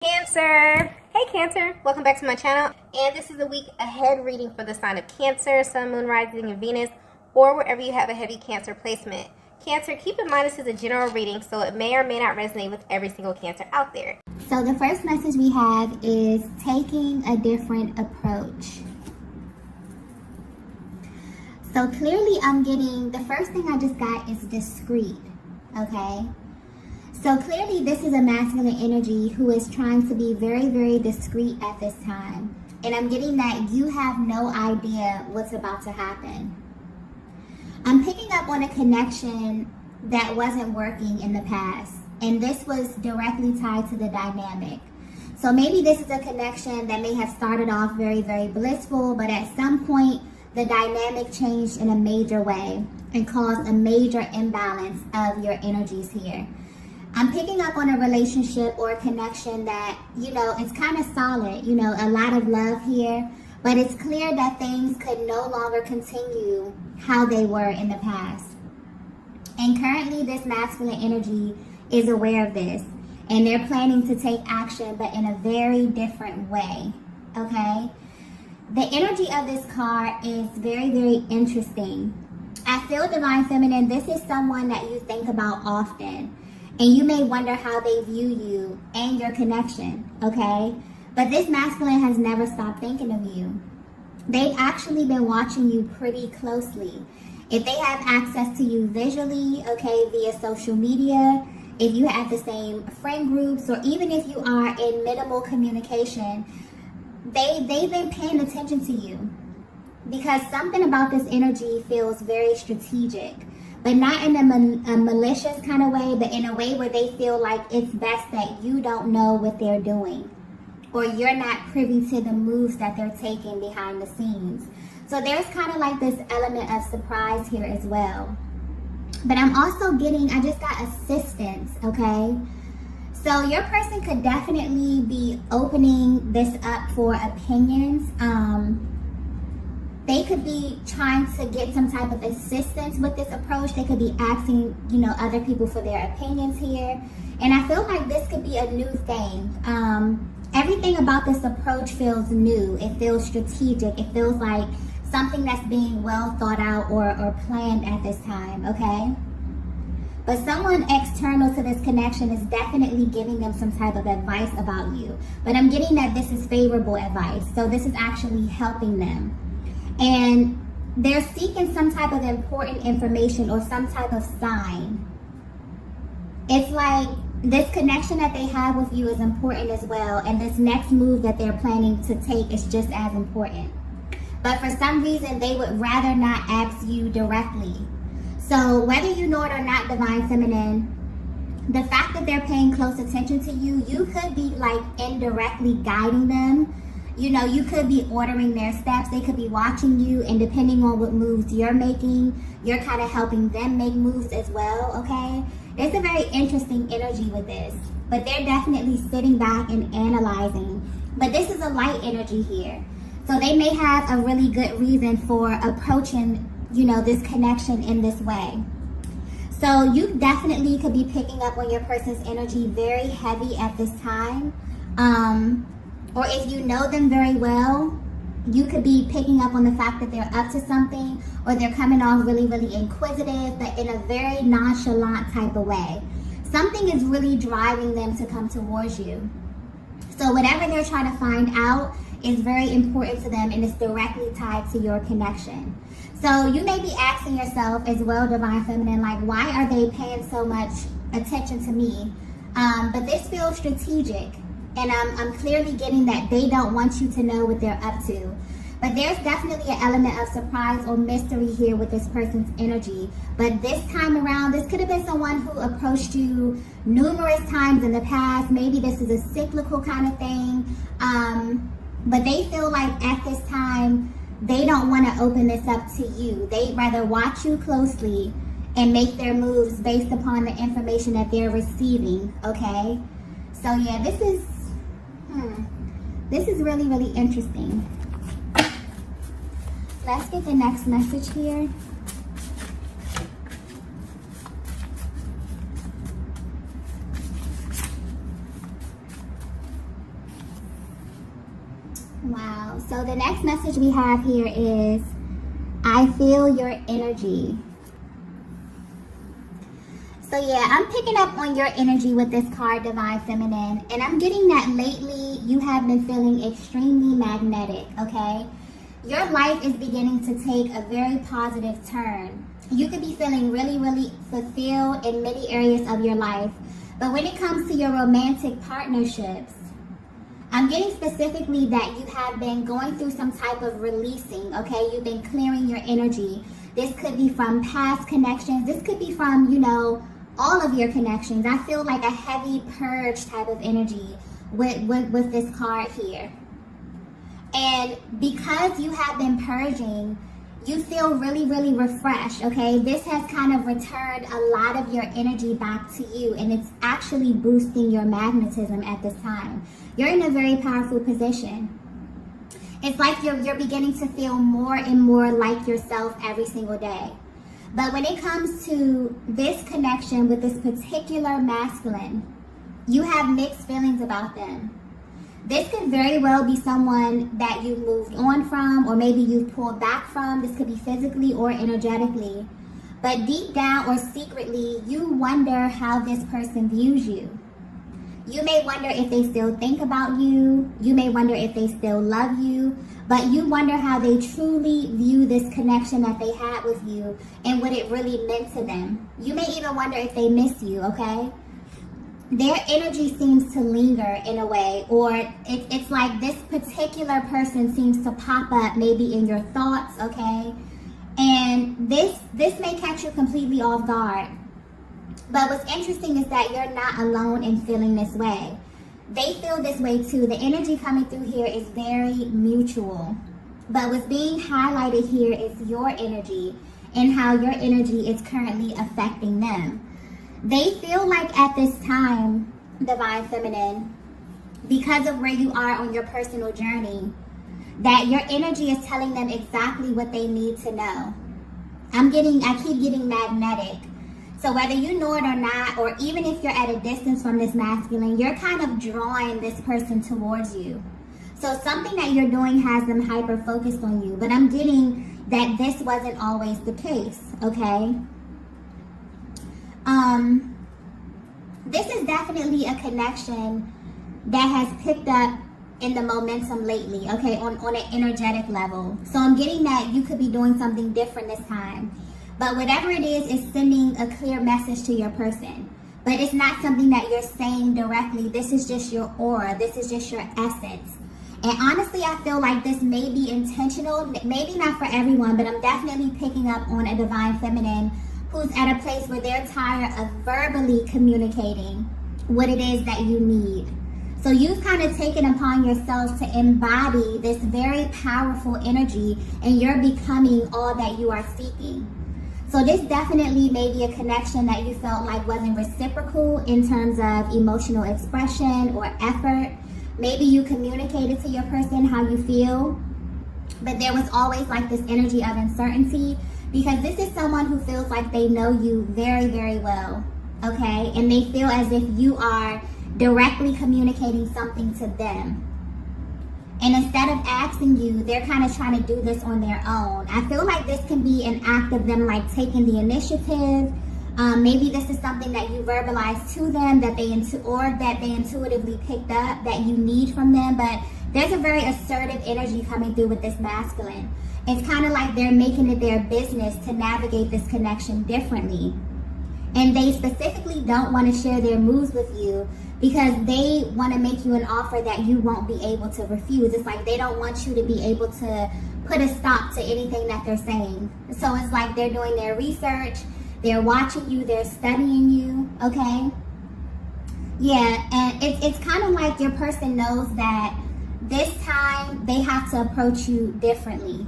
Cancer! Hey Cancer! Welcome back to my channel, and this is a week ahead reading for the sign of Cancer, Sun, Moon, Rising, and Venus, or wherever you have a heavy Cancer placement. Cancer, keep in mind this is a general reading, so it may or may not resonate with every single Cancer out there. So the first message we have is taking a different approach. So clearly I'm getting, the first thing I just got is discreet, okay? So clearly this is a masculine energy who is trying to be very, very discreet at this time. And I'm getting that you have no idea what's about to happen. I'm picking up on a connection that wasn't working in the past. And this was directly tied to the dynamic. So maybe this is a connection that may have started off very, very blissful, but at some point the dynamic changed in a major way and caused a major imbalance of your energies here. I'm picking up on a relationship or a connection that, it's kind of solid, a lot of love here, but it's clear that things could no longer continue how they were in the past. And currently this masculine energy is aware of this, and they're planning to take action, but in a very different way, okay? The energy of this card is very, very interesting. I feel, Divine Feminine, this is someone that you think about often. And you may wonder how they view you and your connection, okay? But this masculine has never stopped thinking of you. They've actually been watching you pretty closely. If they have access to you visually, okay, via social media, if you have the same friend groups, or even if you are in minimal communication, they've been paying attention to you. Because something about this energy feels very strategic. But not in a malicious kind of way, but in a way where they feel like it's best that you don't know what they're doing, or you're not privy to the moves that they're taking behind the scenes. So there's kind of like this element of surprise here as well. But I'm also getting, I just got assistance, okay? So your person could definitely be opening this up for opinions. They could be trying to get some type of assistance with this approach. They could be asking, other people for their opinions here. And I feel like this could be a new thing. Everything about this approach feels new. It feels strategic. It feels like something that's being well thought out or planned at this time, okay? But someone external to this connection is definitely giving them some type of advice about you. But I'm getting that this is favorable advice. So this is actually helping them. And they're seeking some type of important information or some type of sign. It's like this connection that they have with you is important as well. And this next move that they're planning to take is just as important. But for some reason, they would rather not ask you directly. So whether you know it or not, Divine Feminine, the fact that they're paying close attention to you, you could be like indirectly guiding them. You could be ordering their steps. They could be watching you, and depending on what moves you're making, you're kind of helping them make moves as well, okay? There's a very interesting energy with this, but they're definitely sitting back and analyzing. But this is a light energy here. So they may have a really good reason for approaching, this connection in this way. So you definitely could be picking up on your person's energy very heavy at this time. Or if you know them very well, you could be picking up on the fact that they're up to something, or they're coming off really, really inquisitive, but in a very nonchalant type of way. Something is really driving them to come towards you. So whatever they're trying to find out is very important to them, and it's directly tied to your connection. So you may be asking yourself as well, Divine Feminine, like, why are they paying so much attention to me? But this feels strategic. And I'm clearly getting that they don't want you to know what they're up to. But there's definitely an element of surprise or mystery here with this person's energy. But this time around, this could have been someone who approached you numerous times in the past. Maybe this is a cyclical kind of thing. But they feel like at this time, they don't want to open this up to you. They'd rather watch you closely and make their moves based upon the information that they're receiving, okay? So yeah, this is really, really interesting. Let's get the next message here. Wow. So the next message we have here is, I feel your energy. So yeah, I'm picking up on your energy with this card, Divine Feminine. And I'm getting that lately you have been feeling extremely magnetic, okay? Your life is beginning to take a very positive turn. You could be feeling really, really fulfilled in many areas of your life. But when it comes to your romantic partnerships, I'm getting specifically that you have been going through some type of releasing, okay? You've been clearing your energy. This could be from past connections. This could be from, all of your connections. I feel like a heavy purge type of energy with this card here. And because you have been purging, you feel really, really refreshed, okay? This has kind of returned a lot of your energy back to you, and it's actually boosting your magnetism at this time. You're in a very powerful position. It's like you're beginning to feel more and more like yourself every single day. But when it comes to this connection with this particular masculine, you have mixed feelings about them. This could very well be someone that you moved on from, or maybe you've pulled back from. This could be physically or energetically. But deep down or secretly, you wonder how this person views you. You may wonder if they still think about you. You may wonder if they still love you. But you wonder how they truly view this connection that they had with you and what it really meant to them. You may even wonder if they miss you, okay? Their energy seems to linger in a way, or it's like this particular person seems to pop up maybe in your thoughts, okay? And this may catch you completely off guard. But what's interesting is that you're not alone in feeling this way. They feel this way too. The energy coming through here is very mutual. But what's being highlighted here is your energy and how your energy is currently affecting them. They feel like at this time, Divine Feminine, because of where you are on your personal journey, that your energy is telling them exactly what they need to know. I keep getting magnetic. So whether you know it or not, or even if you're at a distance from this masculine, you're kind of drawing this person towards you. So something that you're doing has them hyper-focused on you. But I'm getting that this wasn't always the case, okay? This is definitely a connection that has picked up in the momentum lately, okay, on an energetic level. So I'm getting that you could be doing something different this time. But whatever it is sending a clear message to your person. But it's not something that you're saying directly. This is just your aura. This is just your essence. And honestly, I feel like this may be intentional. Maybe not for everyone, but I'm definitely picking up on a Divine Feminine who's at a place where they're tired of verbally communicating what it is that you need. So you've kind of taken upon yourself to embody this very powerful energy, and you're becoming all that you are seeking. So this definitely may be a connection that you felt like wasn't reciprocal in terms of emotional expression or effort. Maybe you communicated to your person how you feel, but there was always like this energy of uncertainty, because this is someone who feels like they know you very, very well, okay? And they feel as if you are directly communicating something to them. And instead of asking you, they're kind of trying to do this on their own. I feel like this can be an act of them like taking the initiative. Maybe this is something that you verbalized to them that they intuitively picked up that you need from them. But there's a very assertive energy coming through with this masculine. It's kind of like they're making it their business to navigate this connection differently. And they specifically don't want to share their moves with you because they want to make you an offer that you won't be able to refuse. It's like they don't want you to be able to put a stop to anything that they're saying. So it's like they're doing their research, they're watching you, they're studying you, okay? Yeah, and it's kind of like your person knows that this time they have to approach you differently.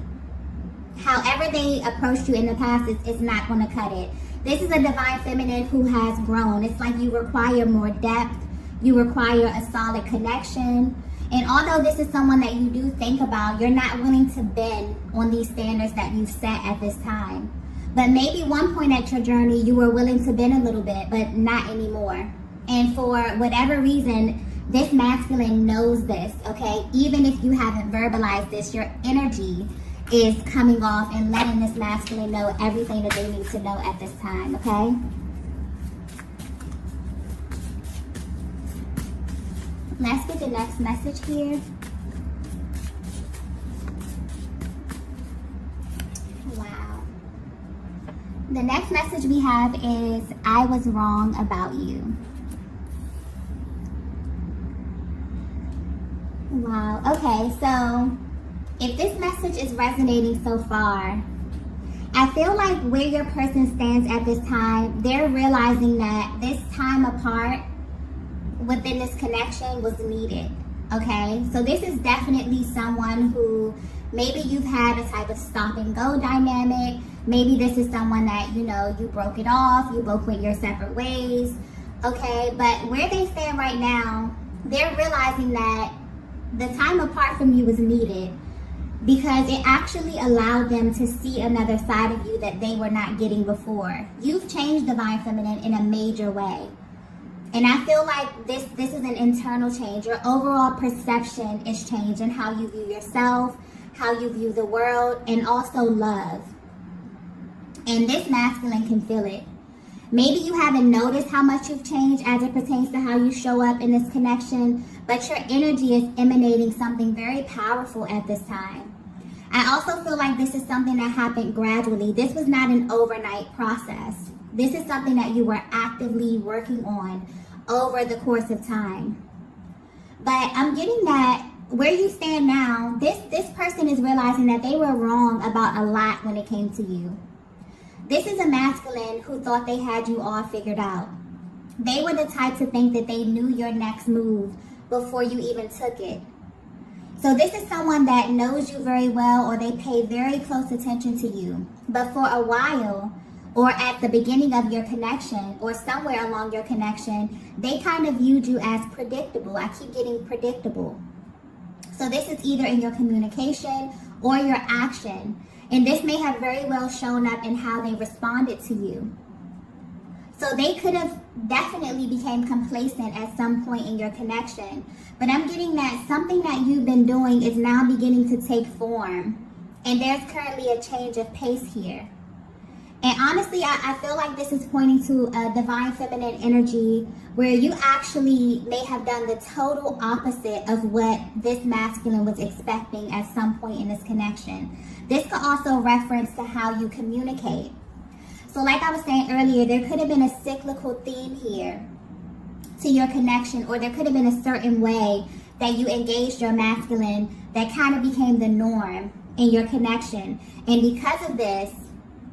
However they approached you in the past, it's not going to cut it. This is a Divine Feminine who has grown. It's like you require more depth. You require a solid connection. And although this is someone that you do think about, you're not willing to bend on these standards that you've set at this time. But maybe one point at your journey, you were willing to bend a little bit, but not anymore. And for whatever reason, This masculine knows this, okay? Even if you haven't verbalized this, your energy is coming off and letting this masculine know everything that they need to know at this time, okay? Let's get the next message here. Wow. The next message we have is, I was wrong about you. Wow. Okay, so if this message is resonating so far, I feel like where your person stands at this time, they're realizing that this time apart within this connection was needed. Okay, so this is definitely someone who maybe you've had a type of stop and go dynamic. Maybe this is someone that, you know, you broke it off, you both went your separate ways. Okay, but where they stand right now, they're realizing that the time apart from you was needed because it actually allowed them to see another side of you that they were not getting before. You've changed, Divine Feminine, in a major way. And I feel like this is an internal change. Your overall perception is changed in how you view yourself, how you view the world, and also love. And this masculine can feel it. Maybe you haven't noticed how much you've changed as it pertains to how you show up in this connection, but your energy is emanating something very powerful at this time. I also feel like this is something that happened gradually. This was not an overnight process. This is something that you were actively working on over the course of time. But I'm getting that where you stand now, this person is realizing that they were wrong about a lot when it came to you. This is a masculine who thought they had you all figured out. They were the type to think that they knew your next move before you even took it. So this is someone that knows you very well, or they pay very close attention to you. But for a while, or at the beginning of your connection, or somewhere along your connection, they kind of viewed you as predictable. I keep getting predictable. So this is either in your communication or your action. And this may have very well shown up in how they responded to you. So they could have definitely became complacent at some point in your connection. But I'm getting that something that you've been doing is now beginning to take form. And there's currently a change of pace here. And honestly, I feel like this is pointing to a divine feminine energy where you actually may have done the total opposite of what this masculine was expecting at some point in this connection. This could also reference to how you communicate. So like I was saying earlier, there could have been a cyclical theme here to your connection, or there could have been a certain way that you engaged your masculine that kind of became the norm in your connection. And because of this,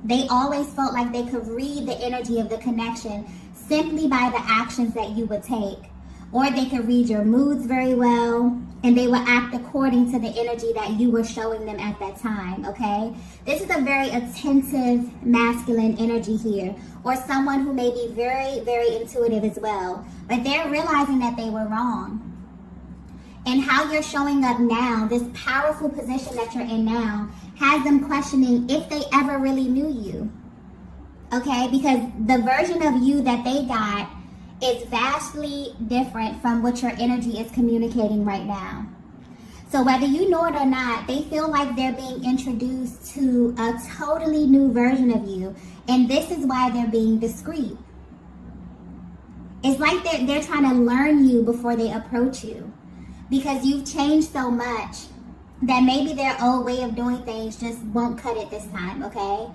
they always felt like they could read the energy of the connection simply by the actions that you would take. Or they could read your moods very well, and they would act according to the energy that you were showing them at that time, okay? This is a very attentive masculine energy here, or someone who may be very, very intuitive as well. But they're realizing that they were wrong. And how you're showing up now, this powerful position that you're in now, has them questioning if they ever really knew you. Okay, because the version of you that they got is vastly different from what your energy is communicating right now. So whether you know it or not, they feel like they're being introduced to a totally new version of you. And this is why they're being discreet. It's like they're trying to learn you before they approach you. Because you've changed so much that maybe their old way of doing things just won't cut it this time, okay?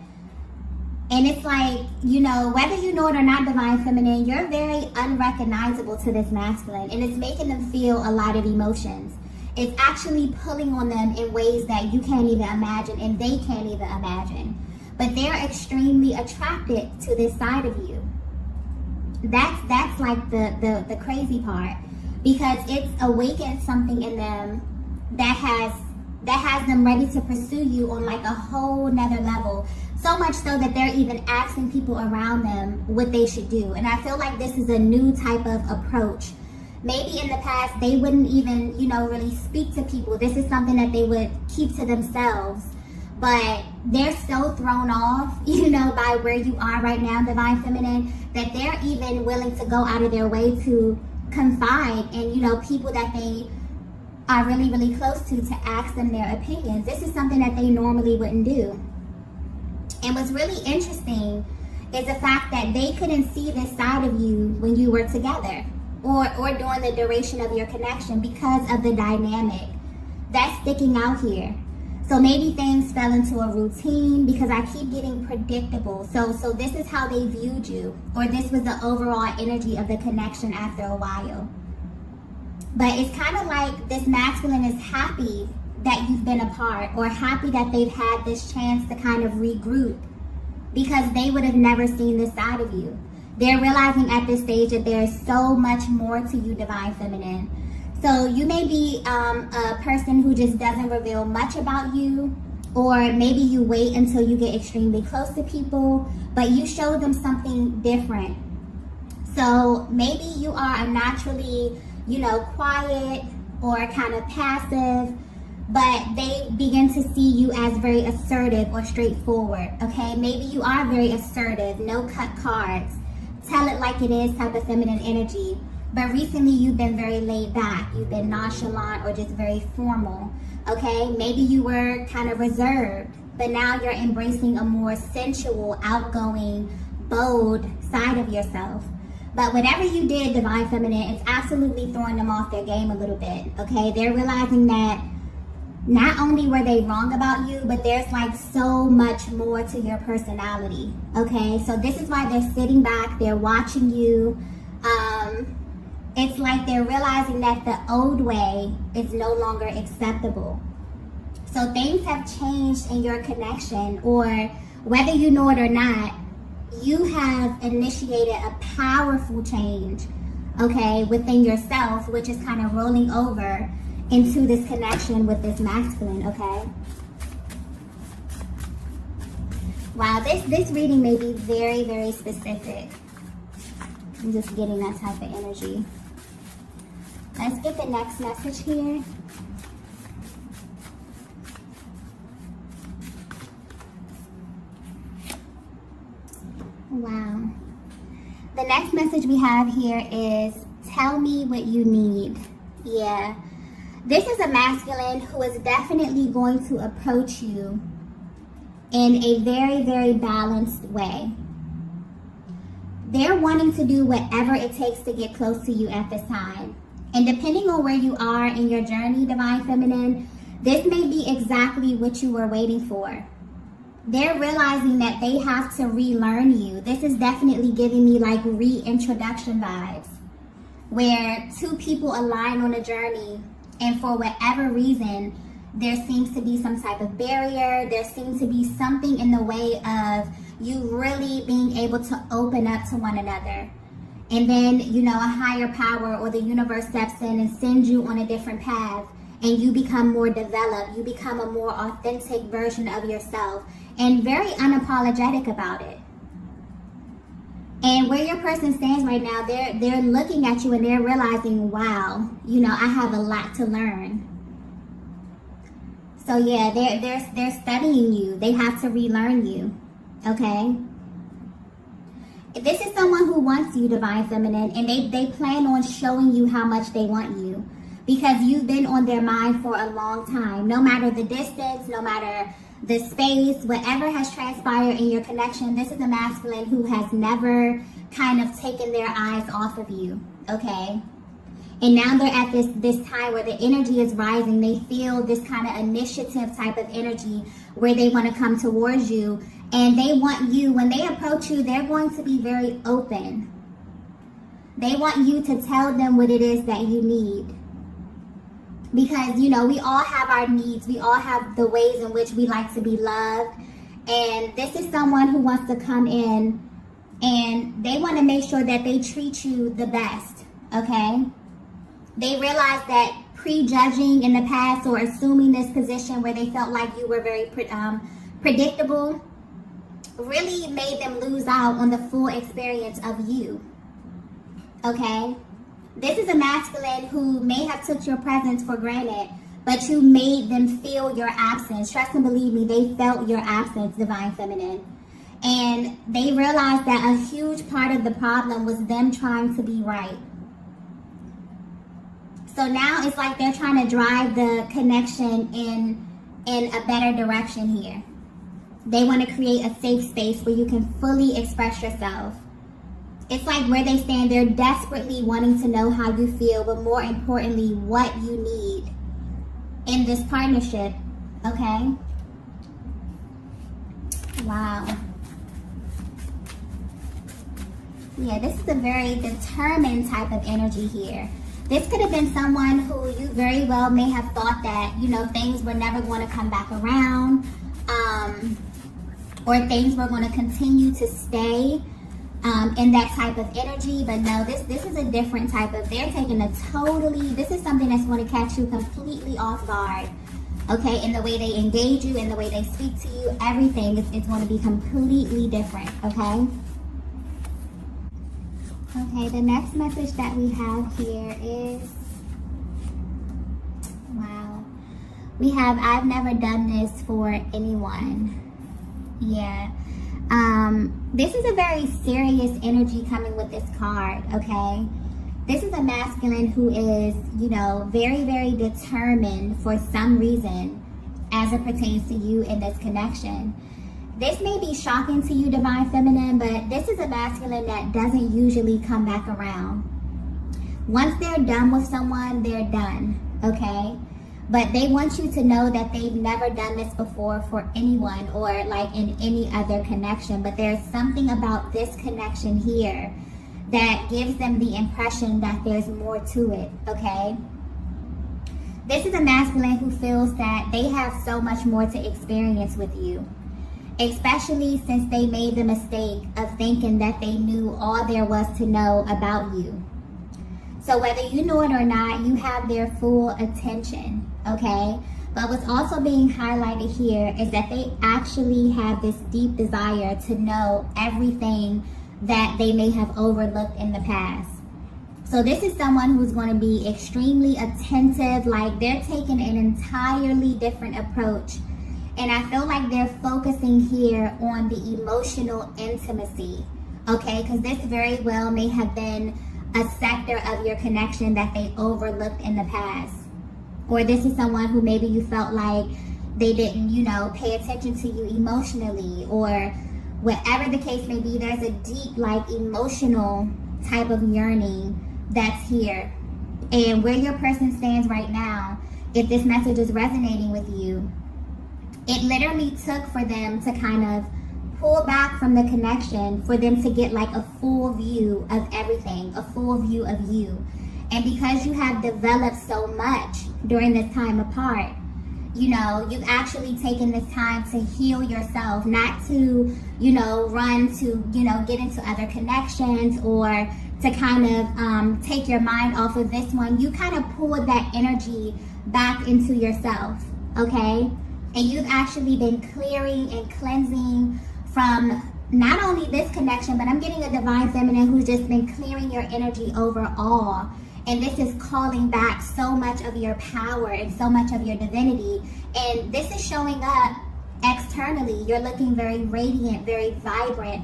And it's like, you know, whether you know it or not, Divine Feminine, you're very unrecognizable to this masculine. And it's making them feel a lot of emotions. It's actually pulling on them in ways that you can't even imagine, and they can't even imagine. But they're extremely attracted to this side of you. That's like the crazy part. Because it's awakened something in them that has them ready to pursue you on like a whole nother level. So much so that they're even asking people around them what they should do. And I feel like this is a new type of approach. Maybe in the past they wouldn't even, you know, really speak to people. This is something that they would keep to themselves. But they're so thrown off, you know, by where you are right now, Divine Feminine, that they're even willing to go out of their way to confide in, people that they are really, really close to ask them their opinions. This is something that they normally wouldn't do. And what's really interesting is the fact that they couldn't see this side of you when you were together or during the duration of your connection because of the dynamic that's sticking out here. So maybe things fell into a routine because I keep getting predictable. So this is how they viewed you, or this was the overall energy of the connection after a while. But it's kind of like this masculine is happy that you've been apart, or happy that they've had this chance to kind of regroup, because they would have never seen this side of you. They're realizing at this stage that there is so much more to you, Divine Feminine. So you may be a person who just doesn't reveal much about you, or maybe you wait until you get extremely close to people, but you show them something different. So maybe you are a naturally, quiet or kind of passive, but they begin to see you as very assertive or straightforward, okay? Maybe you are very assertive, no cut cards, tell it like it is type of feminine energy. But recently you've been very laid back, you've been nonchalant or just very formal, okay? Maybe you were kind of reserved, but now you're embracing a more sensual, outgoing, bold side of yourself. But whatever you did, Divine Feminine, it's absolutely throwing them off their game a little bit, okay? They're realizing that not only were they wrong about you, but there's like so much more to your personality, okay? So this is why they're sitting back, they're watching you. It's like they're realizing that the old way is no longer acceptable. So things have changed in your connection, or whether you know it or not, you have initiated a powerful change, okay, within yourself, which is kind of rolling over into this connection with this masculine, okay? Wow, this reading may be very, very specific. I'm just getting that type of energy. Let's get the next message here. Wow. The next message we have here is, tell me what you need. Yeah. This is a masculine who is definitely going to approach you in a very, very balanced way. They're wanting to do whatever it takes to get close to you at this time. And depending on where you are in your journey, Divine Feminine, this may be exactly what you were waiting for. They're realizing that they have to relearn you. This is definitely giving me like reintroduction vibes, where two people align on a journey, and for whatever reason, there seems to be some type of barrier. There seems to be something in the way of you really being able to open up to one another. And then, a higher power or the universe steps in and sends you on a different path, and you become more developed. You become a more authentic version of yourself, and very unapologetic about it. And where your person stands right now, they're looking at you and they're realizing, wow, I have a lot to learn. So yeah, they're studying you. They have to relearn you, okay? This is someone who wants you, Divine Feminine, and they plan on showing you how much they want you, because you've been on their mind for a long time. No matter the distance, no matter the space, whatever has transpired in your connection, this is a masculine who has never kind of taken their eyes off of you, okay? And now they're at this time where the energy is rising. They feel this kind of initiative type of energy where they want to come towards you. And they want you, when they approach you, they're going to be very open. They want you to tell them what it is that you need. Because, we all have our needs. We all have the ways in which we like to be loved. And this is someone who wants to come in and they want to make sure that they treat you the best, okay? They realize that prejudging in the past or assuming this position where they felt like you were very predictable really made them lose out on the full experience of you, okay? This is a masculine who may have took your presence for granted, but you made them feel your absence. Trust and believe me, they felt your absence, Divine Feminine. And they realized that a huge part of the problem was them trying to be right. So now it's like they're trying to drive the connection in a better direction here. They want to create a safe space where you can fully express yourself. It's like where they stand, they're desperately wanting to know how you feel, but more importantly, what you need in this partnership, okay? Wow. Yeah, this is a very determined type of energy here. This could have been someone who you very well may have thought that, you know, things were never going to come back around, or things were going to continue to stay in that type of energy. But no, this is a different type of, they're taking a totally, this is something that's going to catch you completely off guard. Okay, in the way they engage you, in the way they speak to you, everything is going to be completely different, okay? Okay, the next message that we have here is, wow. We have, I've never done this for anyone. Yeah. This is a very serious energy coming with this card, okay? This is a masculine who is, you know, very, very determined for some reason as it pertains to you in this connection. This may be shocking to you, Divine Feminine, but this is a masculine that doesn't usually come back around. Once they're done with someone, they're done, okay? But they want you to know that they've never done this before for anyone or like in any other connection. But there's something about this connection here that gives them the impression that there's more to it, okay? This is a masculine who feels that they have so much more to experience with you, especially since they made the mistake of thinking that they knew all there was to know about you. So whether you know it or not, you have their full attention, okay? But what's also being highlighted here is that they actually have this deep desire to know everything that they may have overlooked in the past. So this is someone who's going to be extremely attentive, like they're taking an entirely different approach. And I feel like they're focusing here on the emotional intimacy, okay? Because this very well may have been a sector of your connection that they overlooked in the past. Or this is someone who maybe you felt like they didn't, you know, pay attention to you emotionally, or whatever the case may be, there's a deep, like, emotional type of yearning that's here. And where your person stands right now, if this message is resonating with you, it literally took for them to kind of pull back from the connection for them to get like a full view of everything, a full view of you. And because you have developed so much during this time apart, you know, you've actually taken this time to heal yourself, not to, you know, run to, you know, get into other connections or to kind of take your mind off of this one. You kind of pulled that energy back into yourself, okay? And you've actually been clearing and cleansing from not only this connection, but I'm getting a Divine Feminine who's just been clearing your energy overall. And this is calling back so much of your power and so much of your divinity. And this is showing up externally. You're looking very radiant, very vibrant,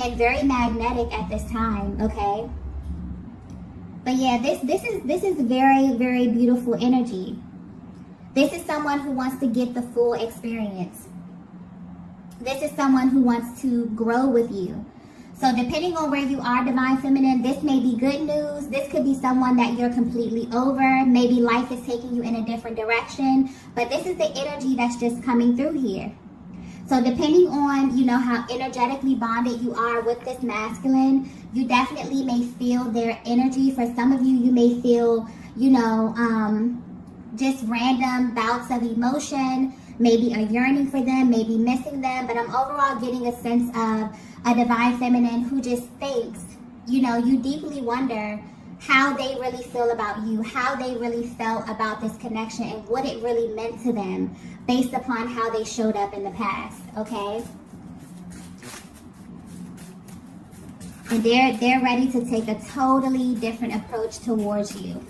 and very magnetic at this time, okay? But yeah, this is very, very beautiful energy. This is someone who wants to get the full experience. This is someone who wants to grow with you. So depending on where you are, Divine Feminine, this may be good news. This could be someone that you're completely over. Maybe life is taking you in a different direction. But this is the energy that's just coming through here. So depending on, you know, how energetically bonded you are with this masculine, you definitely may feel their energy. For some of you, you may feel, you know, just random bouts of emotion, maybe a yearning for them, maybe missing them. But I'm overall getting a sense of a Divine Feminine who just thinks, you know, you deeply wonder how they really feel about you, how they really felt about this connection, and what it really meant to them based upon how they showed up in the past, okay? And they're ready to take a totally different approach towards you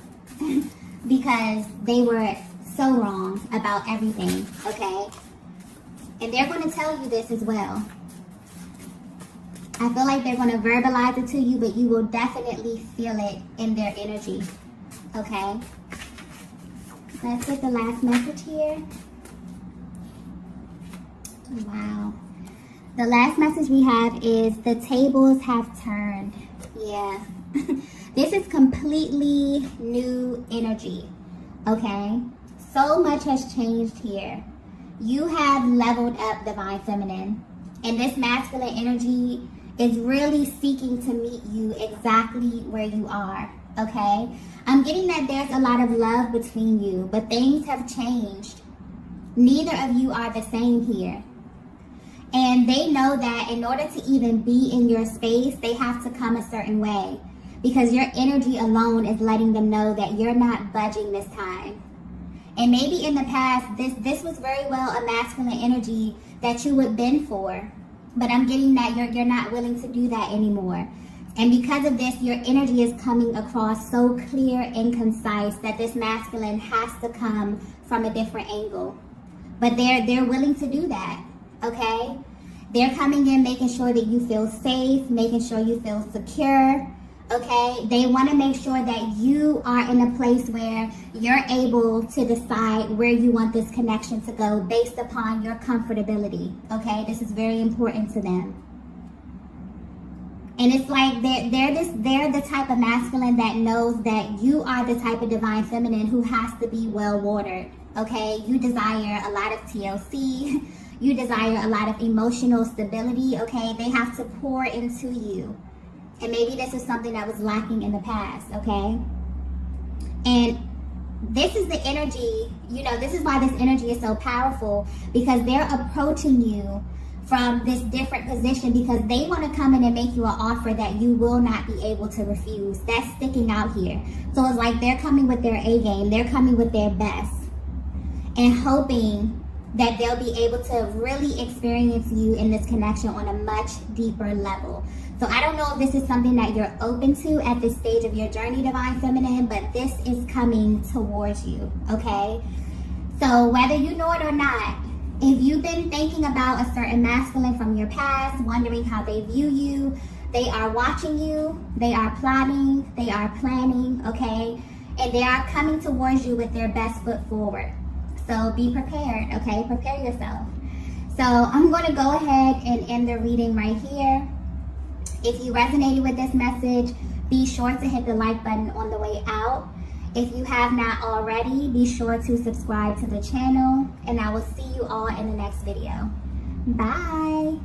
because they were so wrong about everything, okay? And they're going to tell you this as well. I feel like they're going to verbalize it to you, but you will definitely feel it in their energy, okay? Let's get the last message here. Wow. The last message we have is the tables have turned. Yeah. This is completely new energy. Okay? So much has changed here. You have leveled up, Divine Feminine. And this masculine energy is really seeking to meet you exactly where you are. Okay? I'm getting that there's a lot of love between you, but things have changed. Neither of you are the same here. And they know that in order to even be in your space, they have to come a certain way. Because your energy alone is letting them know that you're not budging this time. And maybe in the past, this was very well a masculine energy that you would bend for. But I'm getting that you're not willing to do that anymore. And because of this, your energy is coming across so clear and concise that this masculine has to come from a different angle. But they're willing to do that. Okay? They're coming in making sure that you feel safe, making sure you feel secure. Okay? They want to make sure that you are in a place where you're able to decide where you want this connection to go based upon your comfortability. Okay? This is very important to them. And it's like they're the type of masculine that knows that you are the type of divine feminine who has to be well watered. Okay? You desire a lot of TLC. You desire a lot of emotional stability, okay? They have to pour into you. And maybe this is something that was lacking in the past, okay? And this is the energy, this is why this energy is so powerful, because they're approaching you from this different position because they want to come in and make you an offer that you will not be able to refuse. That's sticking out here. So it's like they're coming with their A game. They're coming with their best and hoping that they'll be able to really experience you in this connection on a much deeper level. So I don't know if this is something that you're open to at this stage of your journey, Divine Feminine, but this is coming towards you, okay? So whether you know it or not, if you've been thinking about a certain masculine from your past, wondering how they view you, they are watching you, they are plotting, they are planning, okay? And they are coming towards you with their best foot forward. So be prepared, okay? Prepare yourself. So I'm going to go ahead and end the reading right here. If you resonated with this message, be sure to hit the like button on the way out. If you have not already, be sure to subscribe to the channel. And I will see you all in the next video. Bye.